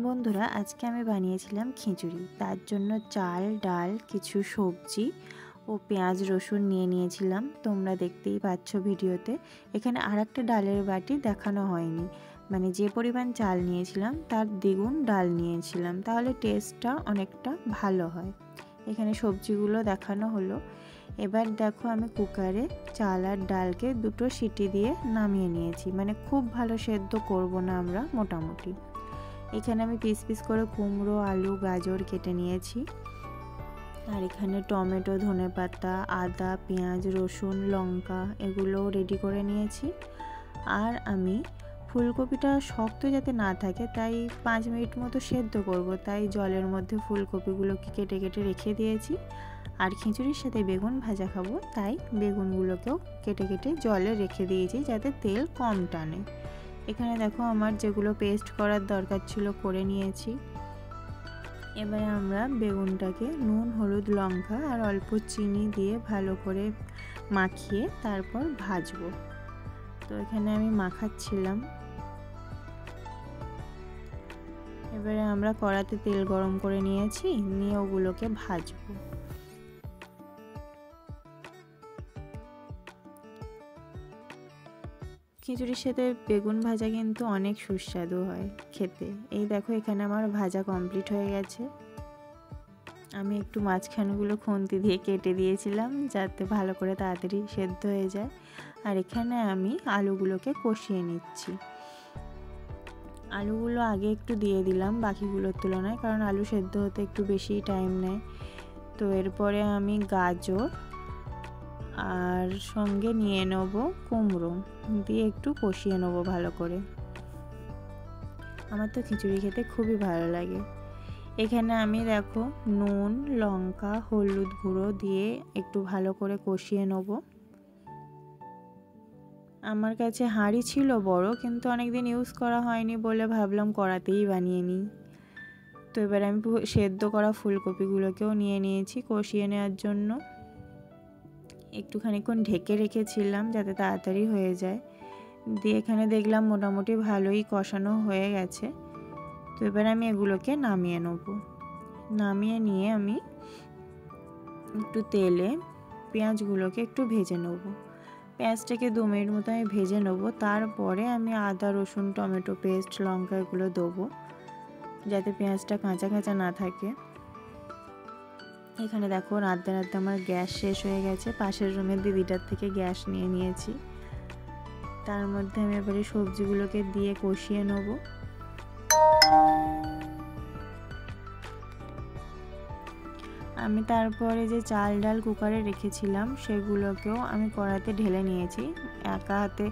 বন্ধুরা, আজকে আমি বানিয়েছিলাম খিচুড়ি। তার জন্য চাল, ডাল, কিছু সবজি ও পেঁয়াজ রসুন নিয়ে নিয়েছিলাম। তোমরা দেখতেই পাচ্ছ ভিডিওতে। এখানে আরেকটা ডালের বাটি দেখানো হয়নি, মানে যে পরিমাণ চাল নিয়েছিলাম তার দ্বিগুণ ডাল নিয়েছিলাম, তাহলে টেস্টটা অনেকটা ভালো হয়। এখানে সবজিগুলো দেখানো হলো। এবার দেখো, আমি কুকারে চাল আর ডালকে দুটো সিটি দিয়ে নামিয়ে নিয়েছি। মানে খুব ভালো সেদ্ধ করব না আমরা, মোটামুটি। এখানে আমি পিস পিস করে কুমড়ো, আলু, গাজর কেটে নিয়েছি। আর এখানে টমেটো, ধনেপাতা, আদা, পেঁয়াজ, রসুন, লঙ্কা এগুলো রেডি করে নিয়েছি। আর আমি ফুলকপিটা শক্ত যাতে না থাকে তাই 5 মিনিট মতো সেদ্ধ করব, তাই জলের মধ্যে ফুলকপিগুলোকে কেটে কেটে রেখে দিয়েছি। আর খিচুড়ির সাথে বেগুন ভাজা খাবো, তাই বেগুনগুলোকেও কেটে কেটে জলে রেখে দিয়েছি যাতে তেল কম টানে। এখানে দেখো, আমার যেগুলো পেস্ট করার দরকার ছিল করে নিয়েছি। এবারে আমরা বেগুনটাকে নুন, হলুদ, লঙ্কা আর অল্প চিনি দিয়ে ভালো করে মাখিয়ে তারপর ভাজবো। তো এখানে আমি মাখাচ্ছিলাম। এবারে আমরা কড়াতে তেল গরম করে নিয়েছি, নিয়ে ওগুলোকে ভাজবো। খিচুড়ির সাথে বেগুন ভাজা কিন্তু অনেক সুস্বাদু হয় খেতে। এই দেখো, এখানে আমার ভাজা কমপ্লিট হয়ে গেছে। আমি একটু মাঝখানগুলো খুন্তি দিয়ে কেটে দিয়েছিলাম যাতে ভালো করে তাড়াতাড়ি সেদ্ধ হয়ে যায়। আর এখানে আমি আলুগুলোকে কষিয়ে নিচ্ছি। আলুগুলো আগে একটু দিয়ে দিলাম বাকিগুলোর তুলনায়, কারণ আলু সেদ্ধ হতে একটু বেশি টাইম নেয়। তো এরপরে আমি গাজর আর সঙ্গে নিয়ে নেব কুমড়ো, দিয়ে একটু কষিয়ে নেব ভালো করে। আমার তো খিচুড়ি খেতে খুবই ভালো লাগে। এখানে আমি দেখো নুন, লঙ্কা, হলুদ গুঁড়ো দিয়ে একটু ভালো করে কষিয়ে নেব। আমার কাছে হাঁড়ি ছিল বড়, কিন্তু অনেকদিন ইউজ করা হয়নি বলে ভাবলাম কড়াতেই বানিয়ে নিই। তো এবার আমি সেদ্ধ করা ফুলকপিগুলোকেও নিয়ে নিয়েছি কষিয়ে নেওয়ার জন্য। একটু খানিকক্ষণ ঢেকে রেখেছিলাম যাতে তাড়াতাড়ি হয়ে যায়। দিয়ে এখানে দেখলাম মোটামুটি ভালোই কষানো হয়ে গেছে। তো এবার আমি এগুলোকে নামিয়ে নেব। নামিয়ে নিয়ে আমি একটু তেলে পেঁয়াজগুলোকে একটু ভেজে নেব। পেঁয়াজটাকে 2 মিনিট মতো আমি ভেজে নেব। তারপরে আমি আদা, রসুন, টমেটো পেস্ট, লঙ্কা এগুলো দেবো যাতে পেঁয়াজটা কাঁচা কাঁচা না থাকে। এখানে দেখো, রাঁধতে রাঁধতে আমার গ্যাস শেষ হয়ে গেছে। পাশের রুমের দিদিটার থেকে গ্যাস নিয়ে নিয়েছি। তার মধ্যে আমি এবারে সবজিগুলোকে দিয়ে কষিয়ে নেব। আমি তারপরে যে চাল ডাল কুকারে রেখেছিলাম সেগুলোকেও আমি কড়াতে ঢেলে নিয়েছি। একা হাতে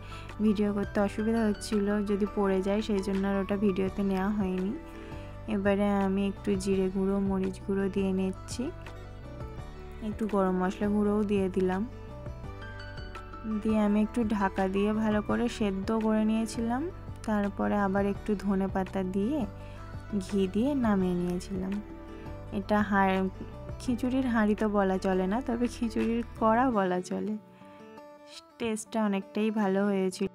ভিডিও করতে অসুবিধা হচ্ছিল, যদি পড়ে যায়, সেই জন্য আর ওটা ভিডিওতে নেওয়া হয়নি। এবারে আমি একটু জিরে গুঁড়ো, মরিচ গুঁড়ো দিয়ে নিচ্ছি। একটু গরম মশলা গুঁড়োও দিয়ে দিলাম। দিয়ে আমি একটু ঢাকা দিয়ে ভালো করে সেদ্ধ করে নিয়েছিলাম। তারপরে আবার একটু ধনেপাতা দিয়ে ঘি দিয়ে নামিয়ে নিয়েছিলাম। এটা খিচুড়ির হাঁড়ি তো বলা চলে না, তবে খিচুড়ির কড়া বলা চলে। টেস্টটা অনেকটাই ভালো হয়েছিল।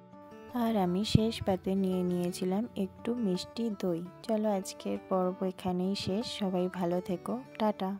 আর আমি শেষ পাতে নিয়ে নিয়েছিলাম একটু মিষ্টি দই। চলো, আজকের পর্ব এখানেই শেষ। সবাই ভালো থেকো, টাটা।